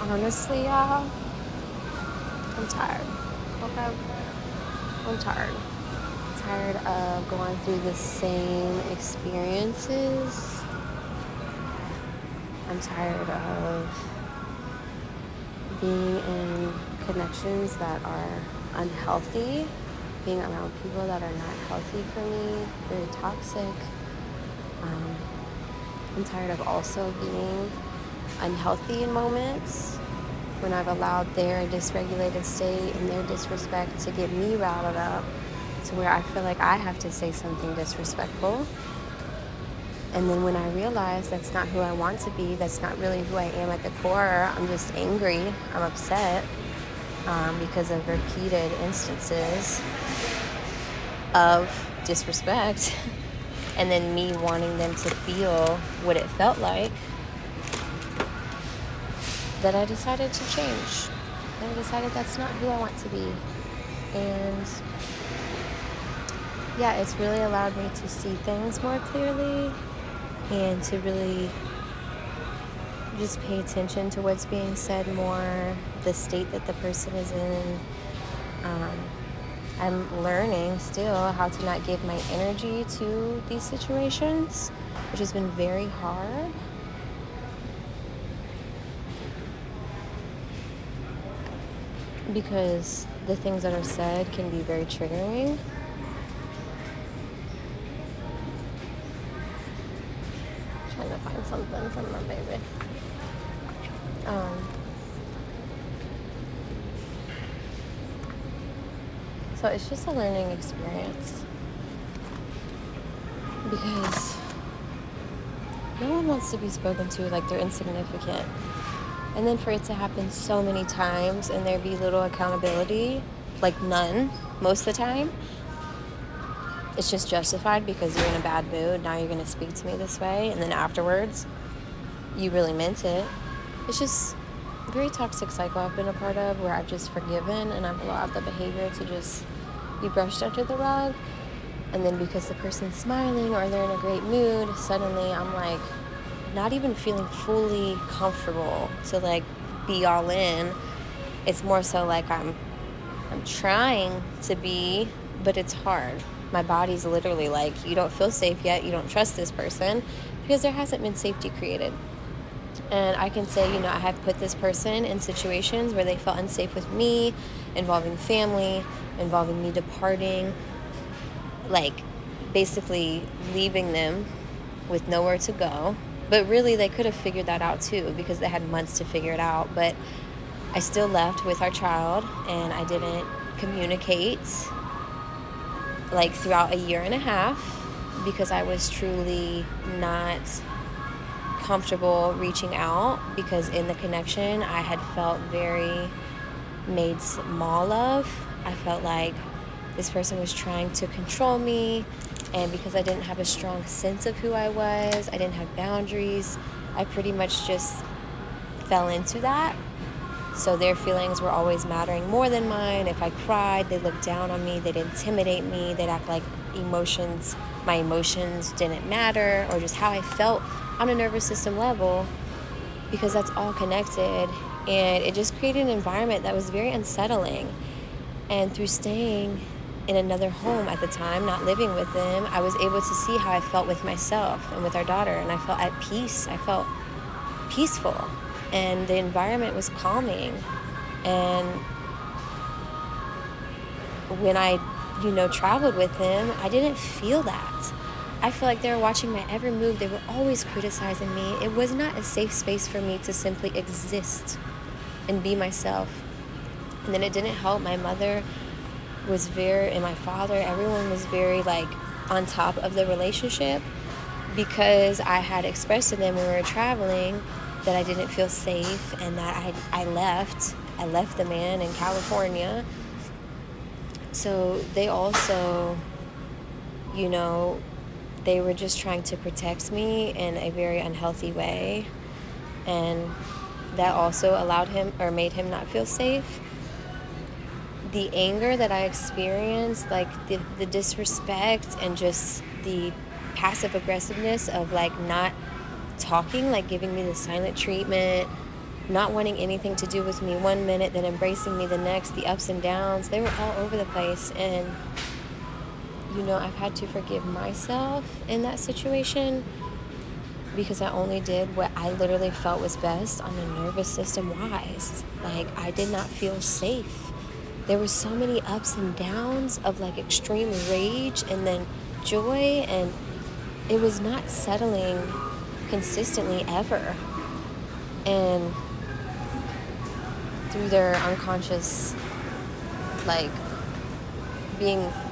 Honestly, y'all, I'm tired. Okay? I'm tired. Tired of going through the same experiences. I'm tired of being in connections that are unhealthy, being around people that are not healthy for me, very toxic. Um, I'm tired of also being unhealthy in moments when I've allowed their dysregulated state and their disrespect to get me riled up to where I feel like I have to say something disrespectful. And then when I realize that's not who I want to be, that's not really who I am at the core, I'm just angry, I'm upset because of repeated instances of disrespect and then me wanting them to feel what it felt like, that I decided to change. And I decided that's not who I want to be. And yeah, it's really allowed me to see things more clearly and to really just pay attention to what's being said more, the state that the person is in. I'm learning still how to not give my energy to these situations, which has been very hard. Because the things that are said can be very triggering. Trying to find something from my baby. So it's just a learning experience. Because no one wants to be spoken to like they're insignificant. And then for it to happen so many times and there be little accountability, like none, most of the time, it's just justified because you're in a bad mood. Now you're going to speak to me this way. And then afterwards, you really meant it. It's just a very toxic cycle I've been a part of where I've just forgiven and I've allowed the behavior to just be brushed under the rug. And then because the person's smiling or they're in a great mood, suddenly I'm like not even feeling fully comfortable to like be all in. It's more so like I'm trying to be, but it's hard. My body's literally like, you don't feel safe yet, you don't trust this person because there hasn't been safety created. And I can say, I have put this person in situations where they felt unsafe with me, involving family, involving me departing, like basically leaving them with nowhere to go. But really, they could have figured that out too because they had months to figure it out. But I still left with our child and I didn't communicate like throughout a year and a half because I was truly not comfortable reaching out because in the connection I had felt very made small of. I felt like this person was trying to control me, and because I didn't have a strong sense of who I was, I didn't have boundaries, I pretty much just fell into that. So their feelings were always mattering more than mine. If I cried, they looked down on me, they'd intimidate me, they'd act like my emotions didn't matter, or just how I felt on a nervous system level, because that's all connected. And it just created an environment that was very unsettling. And through staying in another home at the time, not living with them, I was able to see how I felt with myself and with our daughter, and I felt at peace. I felt peaceful, and the environment was calming. And when I, traveled with them, I didn't feel that. I feel like they were watching my every move. They were always criticizing me. It was not a safe space for me to simply exist and be myself. And then it didn't help. My mother was and my father, everyone was very on top of the relationship because I had expressed to them when we were traveling that I didn't feel safe and that I left the man in California. So they also, they were just trying to protect me in a very unhealthy way. And that also made him not feel safe. The anger that I experienced, the disrespect and just the passive aggressiveness of not talking, giving me the silent treatment, not wanting anything to do with me one minute, then embracing me the next, the ups and downs, they were all over the place. And, I've had to forgive myself in that situation because I only did what I literally felt was best on a nervous system wise. Like, I did not feel safe. There were so many ups and downs of like extreme rage and then joy, and it was not settling consistently ever. And through their unconscious, like,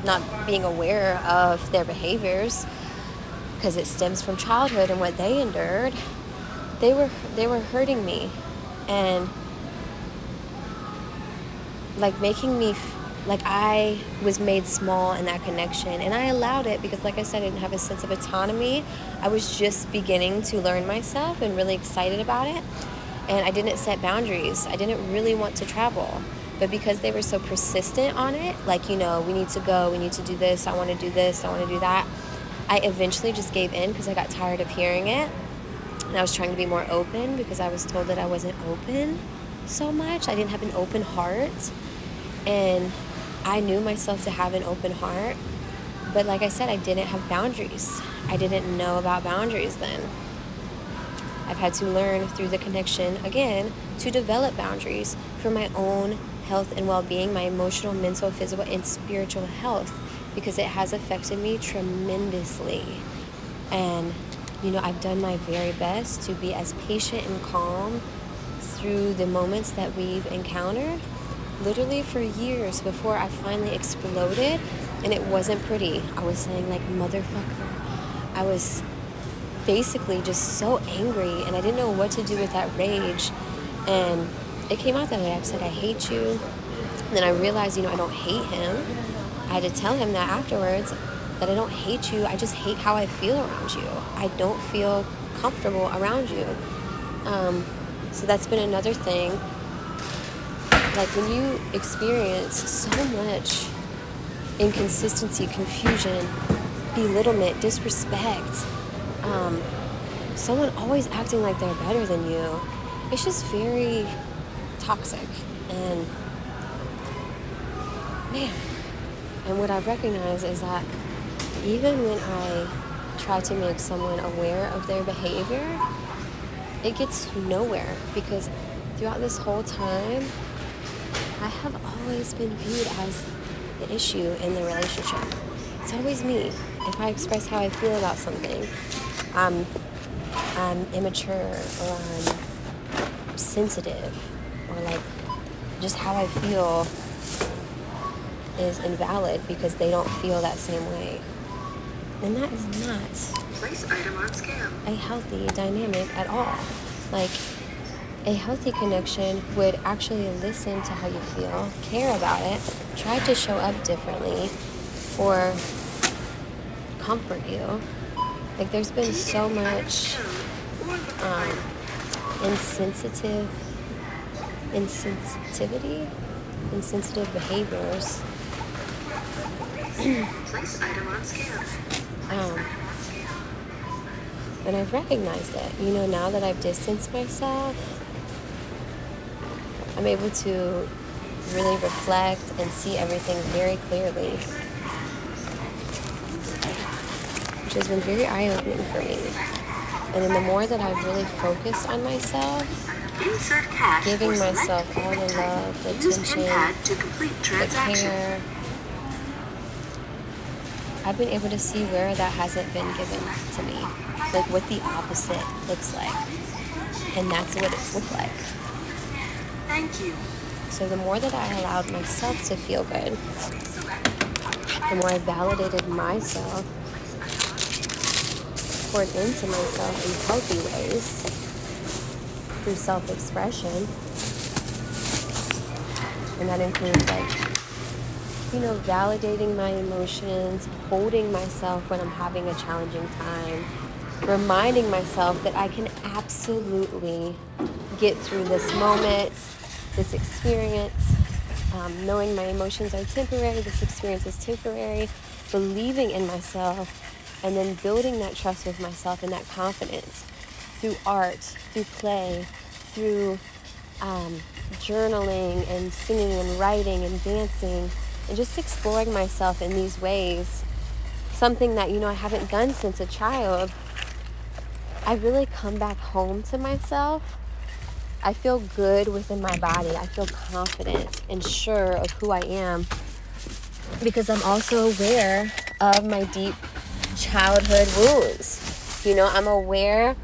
not being aware of their behaviors, because it stems from childhood and what they endured, they were hurting me and like making me like I was made small in that connection. And I allowed it because, like I said, I didn't have a sense of autonomy. I was just beginning to learn myself and really excited about it. And I didn't set boundaries. I didn't really want to travel. But because they were so persistent on it, like, we need to go, we need to do this, I want to do this, I want to do that, I eventually just gave in because I got tired of hearing it. And I was trying to be more open because I was told that I wasn't open so much. I didn't have an open heart. And I knew myself to have an open heart. But like I said, I didn't have boundaries. I didn't know about boundaries then. I've had to learn through the connection, again, to develop boundaries for my own health and well-being, my emotional, mental, physical, and spiritual health, because it has affected me tremendously. And, I've done my very best to be as patient and calm through the moments that we've encountered, literally for years before I finally exploded. And it wasn't pretty. I was saying, like, motherfucker. I was basically just so angry, and I didn't know what to do with that rage. And it came out that way. I said, I hate you. And then I realized, I don't hate him. I had to tell him that afterwards, that I don't hate you. I just hate how I feel around you. I don't feel comfortable around you. So that's been another thing. Like, when you experience so much inconsistency, confusion, belittlement, disrespect, someone always acting like they're better than you, it's just very toxic. And man, and what I've recognized is that even when I try to make someone aware of their behavior, it gets nowhere, because throughout this whole time, I have always been viewed as the issue in the relationship. It's always me. If I express how I feel about something, I'm immature, or I'm sensitive, or like just how I feel is invalid because they don't feel that same way. And that is not Place item on scale. a healthy dynamic at all. Like, a healthy connection would actually listen to how you feel, care about it, try to show up differently, or comfort you. Like, there's been so much insensitive behaviors. Place item on scale. And I've recognized it. Now that I've distanced myself, I'm able to really reflect and see everything very clearly, which has been very eye-opening for me. And then the more that I've really focused on myself, Insert cash giving for myself select all the payment love, the type. Use attention, pad to complete the transaction. care, I've been able to see where that hasn't been given to me, like what the opposite looks like. And that's what it's looked like. Thank you. So the more that I allowed myself to feel good, the more I validated myself, poured into myself in healthy ways through self-expression. And that includes, like, validating my emotions, holding myself when I'm having a challenging time, reminding myself that I can absolutely get through this moment, this experience, knowing my emotions are temporary, this experience is temporary, believing in myself, and then building that trust with myself and that confidence through art, through play, through journaling and singing and writing and dancing and just exploring myself in these ways, something that, I haven't done since a child, I really come back home to myself. I feel good within my body. I feel confident and sure of who I am because I'm also aware of my deep childhood wounds. I'm aware.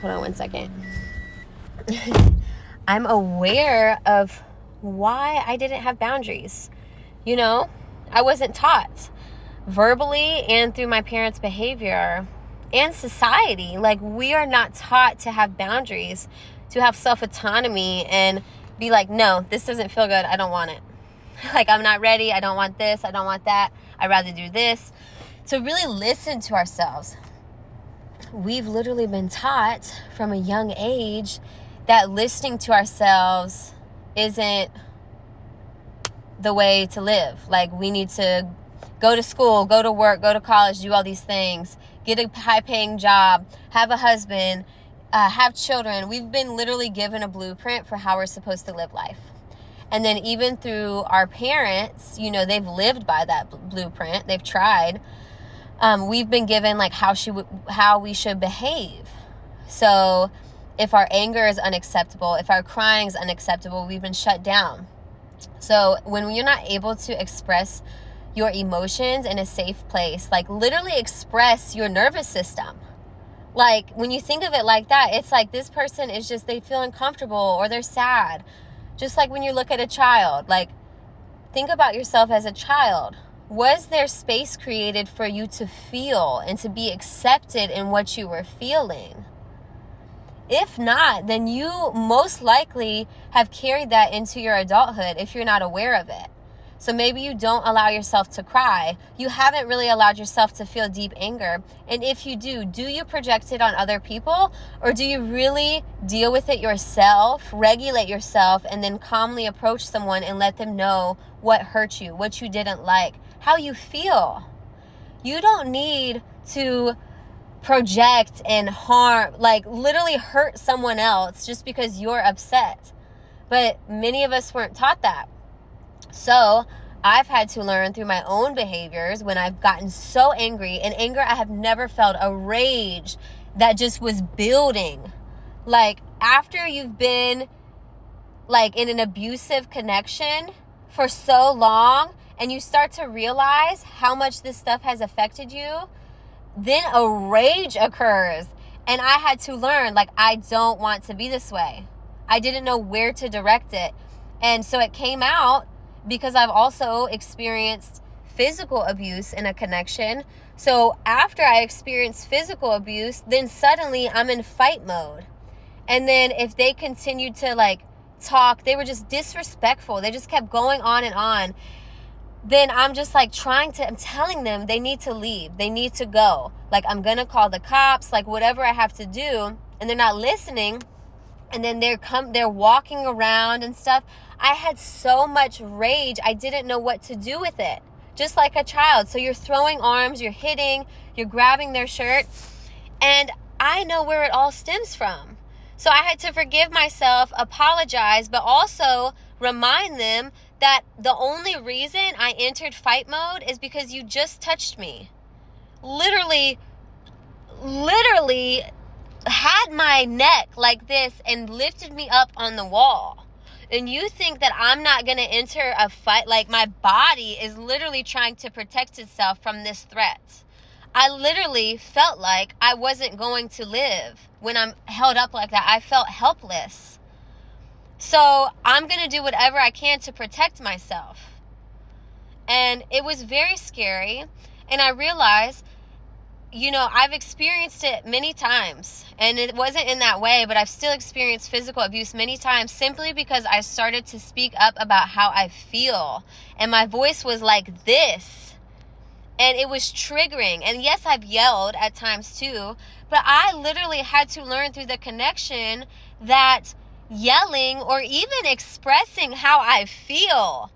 Hold on one second. I'm aware of why I didn't have boundaries. I wasn't taught verbally and through my parents' behavior and society. Like, we are not taught to have boundaries, to have self-autonomy and be like, no, this doesn't feel good. I don't want it. Like, I'm not ready. I don't want this. I don't want that. I'd rather do this. To really listen to ourselves. We've literally been taught from a young age that listening to ourselves isn't the way to live. Like, we need to go to school, go to work, go to college, do all these things, get a high-paying job, have a husband, have children. We've been literally given a blueprint for how we're supposed to live life. And then even through our parents, they've lived by that blueprint. They've tried. We've been given like how we should behave. So if our anger is unacceptable, if our crying is unacceptable, we've been shut down. So when you're not able to express your emotions in a safe place, like literally express your nervous system. Like, when you think of it like that, it's like this person is just, they feel uncomfortable or they're sad. Just like when you look at a child, like, think about yourself as a child. Was there space created for you to feel and to be accepted in what you were feeling? If not, then you most likely have carried that into your adulthood if you're not aware of it. So maybe you don't allow yourself to cry. You haven't really allowed yourself to feel deep anger. And if you do you project it on other people? Or do you really deal with it yourself, regulate yourself, and then calmly approach someone and let them know what hurt you, what you didn't like, how you feel? You don't need to project and harm, like literally hurt someone else just because you're upset. But many of us weren't taught that. So I've had to learn through my own behaviors when I've gotten so angry. And anger, I have never felt a rage that just was building. Like, after you've been like in an abusive connection for so long and you start to realize how much this stuff has affected you, then a rage occurs. And I had to learn, like, I don't want to be this way. I didn't know where to direct it. And so it came out because I've also experienced physical abuse in a connection. So after I experienced physical abuse, then suddenly I'm in fight mode. And then if they continued to like talk, they were just disrespectful. They just kept going on and on. Then I'm just like I'm telling them they need to leave. They need to go. Like, I'm going to call the cops, like whatever I have to do. And they're not listening. And then they're walking around and stuff. I had so much rage, I didn't know what to do with it. Just like a child. So you're throwing arms, you're hitting, you're grabbing their shirt. And I know where it all stems from. So I had to forgive myself, apologize, but also remind them that the only reason I entered fight mode is because you just touched me. Literally had my neck like this and lifted me up on the wall. And you think that I'm not going to enter a fight? Like, my body is literally trying to protect itself from this threat. I literally felt like I wasn't going to live when I'm held up like that. I felt helpless. So I'm going to do whatever I can to protect myself. And it was very scary. And I realized, I've experienced it many times. And it wasn't in that way, but I've still experienced physical abuse many times simply because I started to speak up about how I feel. And my voice was like this. And it was triggering. And yes, I've yelled at times too. But I literally had to learn through the connection that yelling or even expressing how I feel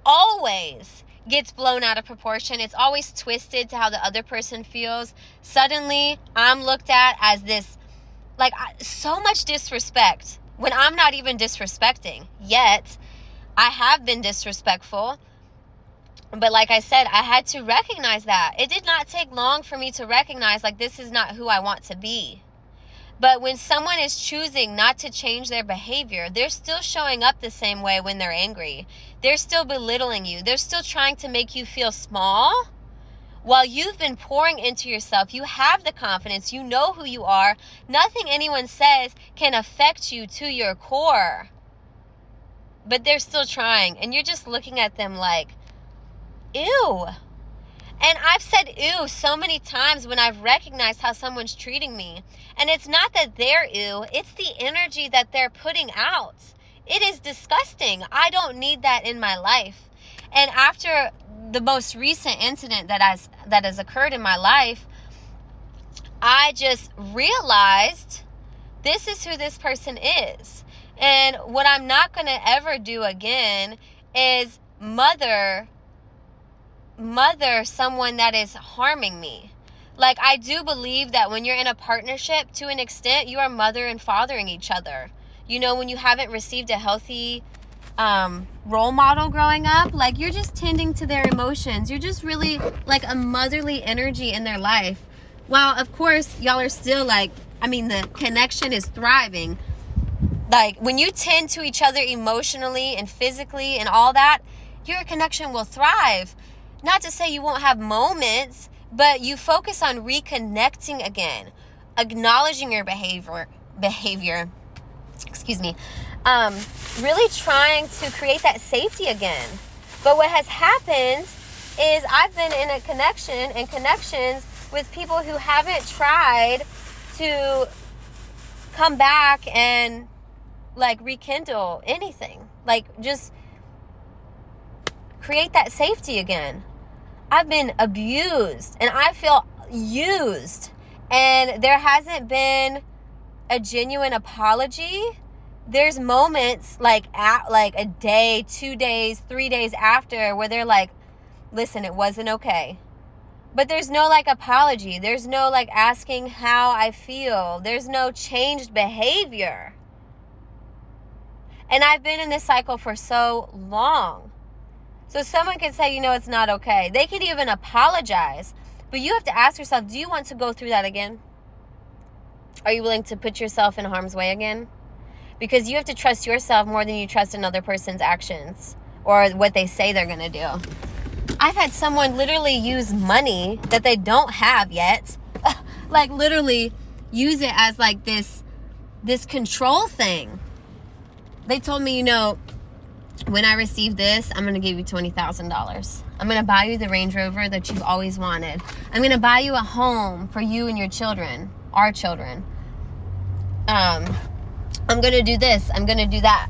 always gets blown out of proportion. It's always twisted to how the other person feels. Suddenly, I'm looked at as this, like, so much disrespect. when I'm not even disrespecting. Yet, I have been disrespectful. But like I said, I had to recognize that. It did not take long for me to recognize, like, this is not who I want to be. But when someone is choosing not to change their behavior, they're still showing up the same way when they're angry. They're still belittling you. They're still trying to make you feel small while you've been pouring into yourself. You have the confidence. You know who you are. Nothing anyone says can affect you to your core. But they're still trying. And you're just looking at them like, ew. And I've said ew so many times when I've recognized how someone's treating me. And it's not that they're ew, it's the energy that they're putting out. It is disgusting. I don't need that in my life. And after the most recent incident that has occurred in my life, I just realized this is who this person is. And what I'm not going to ever do again is mother someone that is harming me. Like, I do believe that when you're in a partnership, to an extent, you are mother and fathering each other. You know, when you haven't received a healthy role model growing up, like, you're just tending to their emotions. You're just really like a motherly energy in their life. While, of course, y'all are still like, I mean, the connection is thriving. Like, when you tend to each other emotionally and physically and all that, your connection will thrive. Not to say you won't have moments, but you focus on reconnecting again, acknowledging your behavior, really trying to create that safety again. But what has happened is I've been in a connection and connections with people who haven't tried to come back and, like, rekindle anything. Like, just create that safety again. I've been abused and I feel used, and there hasn't been a genuine apology. There's moments like a day, 2 days, 3 days after where they're like, listen, it wasn't okay. But there's no, like, apology. There's no, like, asking how I feel. There's no changed behavior. And I've been in this cycle for so long. So someone could say, you know, it's not okay. They could even apologize. But you have to ask yourself, do you want to go through that again? Are you willing to put yourself in harm's way again? Because you have to trust yourself more than you trust another person's actions or what they say they're going to do. I've had someone literally use money that they don't have yet. Like, literally use it as, like, this control thing. They told me, you know, when I receive this, I'm going to give you $20,000. I'm going to buy you the Range Rover that you've always wanted. I'm going to buy you a home for you and your children, our children. I'm going to do this. I'm going to do that.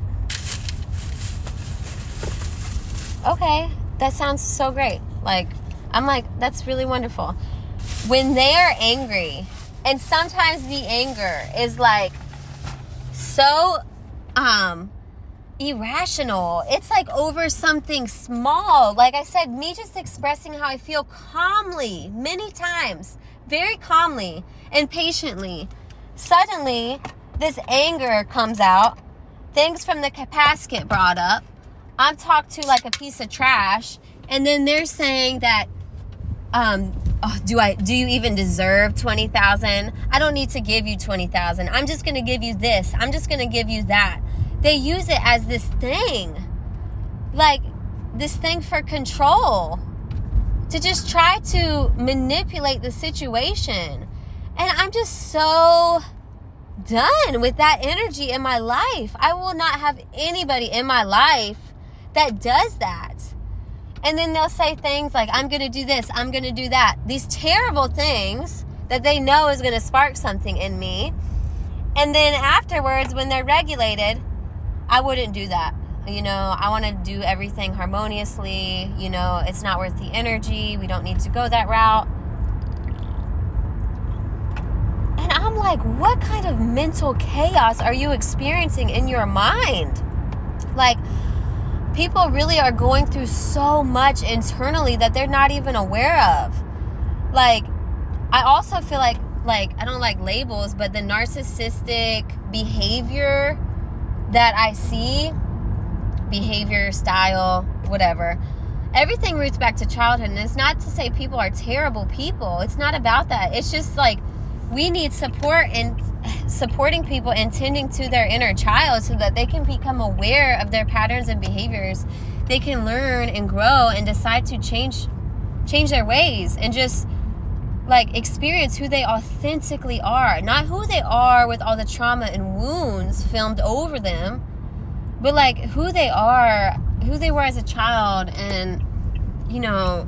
Okay, that sounds so great. Like, I'm like, that's really wonderful. When they are angry, and sometimes the anger is, like, so irrational. It's like over something small. Like I said, me just expressing how I feel calmly, many times, very calmly and patiently. Suddenly, this anger comes out. Things from the past get brought up. I'm talked to like a piece of trash, and then they're saying that, do you even deserve $20,000? I don't need to give you $20,000. I'm just gonna give you this. I'm just gonna give you that. They use it as this thing, like this thing for control, to just try to manipulate the situation. And I'm just so done with that energy in my life. I will not have anybody in my life that does that. And then they'll say things like, I'm going to do this, I'm going to do that. These terrible things that they know is going to spark something in me. And then afterwards, when they're regulated, I wouldn't do that. You know, I want to do everything harmoniously. You know, it's not worth the energy. We don't need to go that route. And I'm like, what kind of mental chaos are you experiencing in your mind? Like, people really are going through so much internally that they're not even aware of. Like, I also feel like I don't like labels, but the narcissistic behavior that I see, behavior, style, whatever, everything roots back to childhood. And it's not to say people are terrible people. It's not about that. It's just like we need support and supporting people and tending to their inner child so that they can become aware of their patterns and behaviors. They can learn and grow and decide to change their ways and just like experience who they authentically are, not who they are with all the trauma and wounds filmed over them, but like who they are, who they were as a child, and you know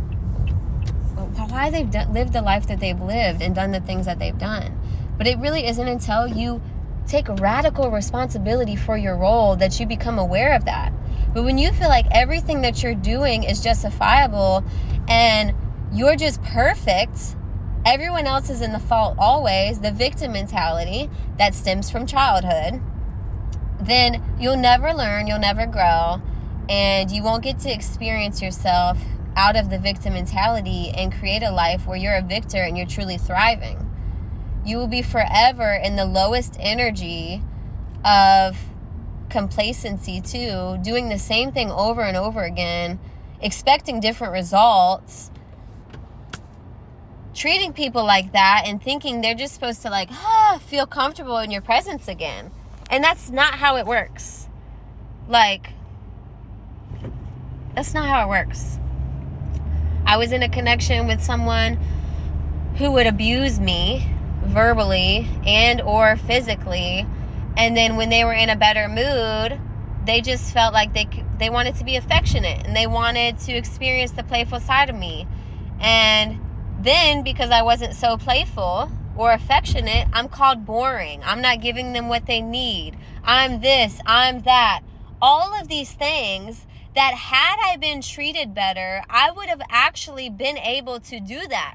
why they've lived the life that they've lived and done the things that they've done. But it really isn't until you take radical responsibility for your role that you become aware of that. But when you feel like everything that you're doing is justifiable and you're just perfect, everyone else is in the fault always, the victim mentality that stems from childhood, then you'll never learn, you'll never grow, and you won't get to experience yourself out of the victim mentality and create a life where you're a victor and you're truly thriving. You will be forever in the lowest energy of complacency too, doing the same thing over and over again, expecting different results, treating people like that and thinking they're just supposed to like feel comfortable in your presence again. And that's not how it works. Like, that's not how it works. I was in a connection with someone who would abuse me verbally and or physically, and then when they were in a better mood, they just felt like they wanted to be affectionate and they wanted to experience the playful side of me. And then because I wasn't so playful or affectionate, I'm called boring. I'm not giving them what they need. I'm this, I'm that. All of these things that had I been treated better, I would have actually been able to do that.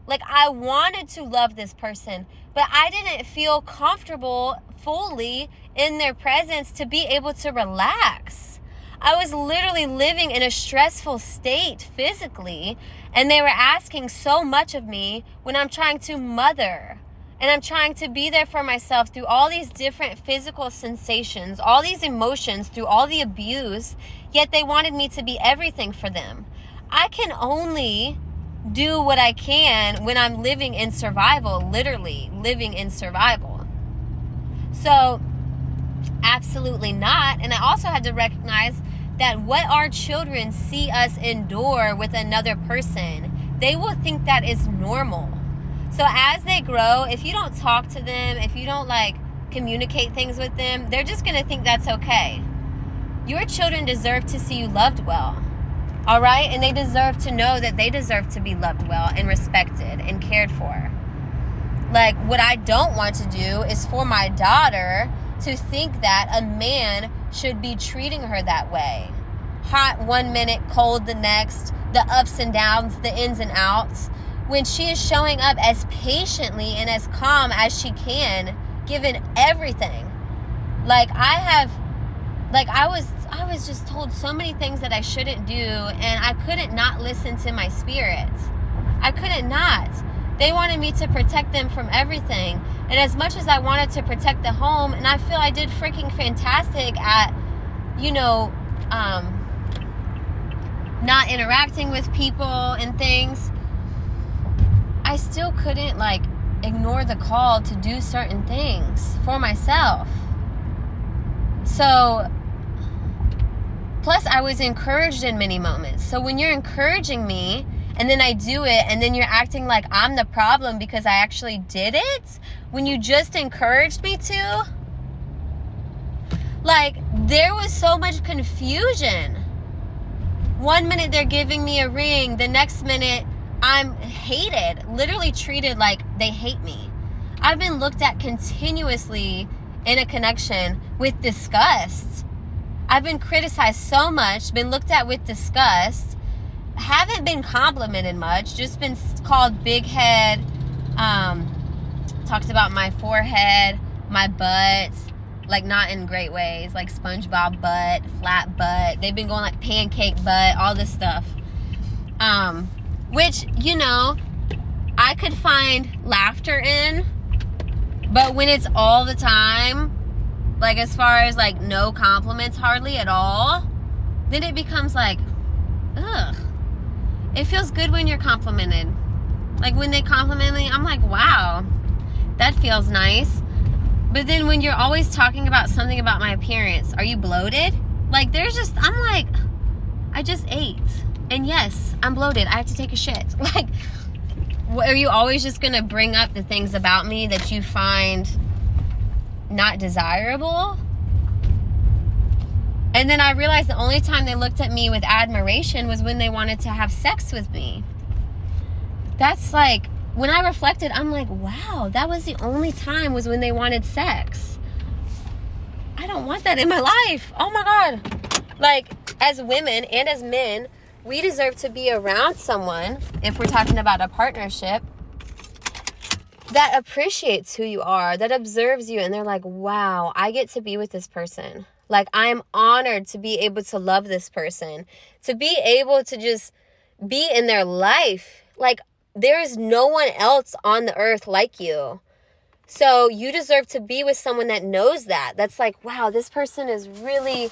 Like, I wanted to love this person, but I didn't feel comfortable fully in their presence to be able to relax. I was literally living in a stressful state physically, and they were asking so much of me when I'm trying to mother, and I'm trying to be there for myself through all these different physical sensations, all these emotions, through all the abuse, yet they wanted me to be everything for them. I can only do what I can when I'm living in survival, literally living in survival. So, absolutely not. And I also had to recognize that what our children see us endure with another person, they will think that is normal. So as they grow, if you don't talk to them, if you don't like communicate things with them, they're just going to think that's okay. Your children deserve to see you loved well. All right? And they deserve to know that they deserve to be loved well and respected and cared for. Like, what I don't want to do is for my daughter to think that a man should be treating her that way. Hot one minute, cold the next, the ups and downs, the ins and outs, when she is showing up as patiently and as calm as she can, given everything. Like, I was just told so many things that I shouldn't do, and I couldn't not listen to my spirit. I couldn't not. They wanted me to protect them from everything. And as much as I wanted to protect the home, and I feel I did freaking fantastic at, not interacting with people and things, I still couldn't, like, ignore the call to do certain things for myself. So, plus I was encouraged in many moments. So when you're encouraging me, and then I do it, and then you're acting like I'm the problem because I actually did it, when you just encouraged me to, like, there was so much confusion. One minute they're giving me a ring, the next minute I'm hated, literally treated like they hate me. I've been looked at continuously in a connection with disgust. I've been criticized so much, been looked at with disgust, haven't been complimented much, just been called big head, talked about my forehead, my butt, like not in great ways, like SpongeBob butt, flat butt. They've been going like pancake butt, all this stuff. Which, I could find laughter in, but when it's all the time, like as far as like no compliments hardly at all, then it becomes like, ugh. It feels good when you're complimented. Like when they compliment me, I'm like, wow, that feels nice. But then when you're always talking about something about my appearance, are you bloated? Like there's just, I'm like, I just ate. And yes, I'm bloated. I have to take a shit. Like, are you always just going to bring up the things about me that you find not desirable? And then I realized the only time they looked at me with admiration was when they wanted to have sex with me. That's like, when I reflected, I'm like, wow, that was the only time was when they wanted sex. I don't want that in my life. Oh my God. Like, as women and as men, we deserve to be around someone, if we're talking about a partnership, that appreciates who you are, that observes you, and they're like, wow, I get to be with this person. Like, I'm honored to be able to love this person, to be able to just be in their life. Like, there is no one else on the earth like you. So you deserve to be with someone that knows that. That's like, wow, this person is really,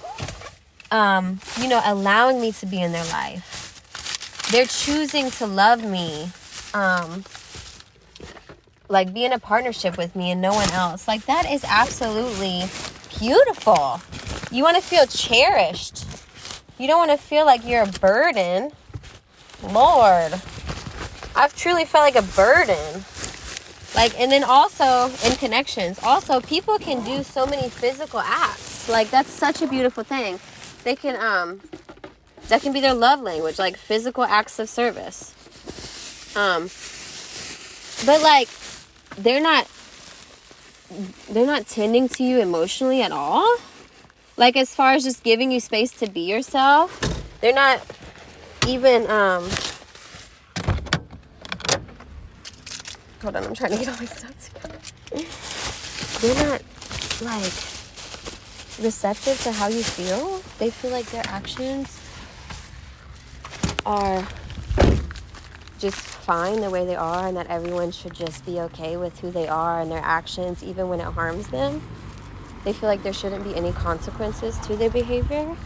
allowing me to be in their life. They're choosing to love me. Like, be in a partnership with me and no one else. Like, that is absolutely beautiful. You want to feel cherished. You don't want to feel like you're a burden. Lord, I've truly felt like a burden. Like, and then also in connections, also people can do so many physical acts. Like, that's such a beautiful thing. They can, that can be their love language, like physical acts of service. But like, they're not tending to you emotionally at all. Like, as far as just giving you space to be yourself, they're not even, hold on, I'm trying to get all my stuff together. They're not, like, receptive to how you feel. They feel like their actions are just fine the way they are, and that everyone should just be okay with who they are and their actions, even when it harms them. They feel like there shouldn't be any consequences to their behavior.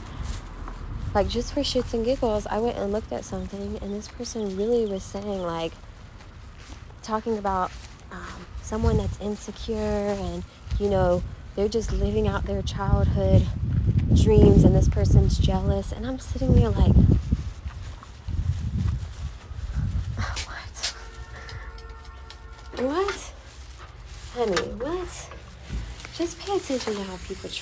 Like, just for shits and giggles, I went and looked at something, and this person really was saying, like, talking about someone that's insecure and, they're just living out their childhood dreams, and this person's jealous. And I'm sitting there like, what? Honey, what? Just pay attention to how people treat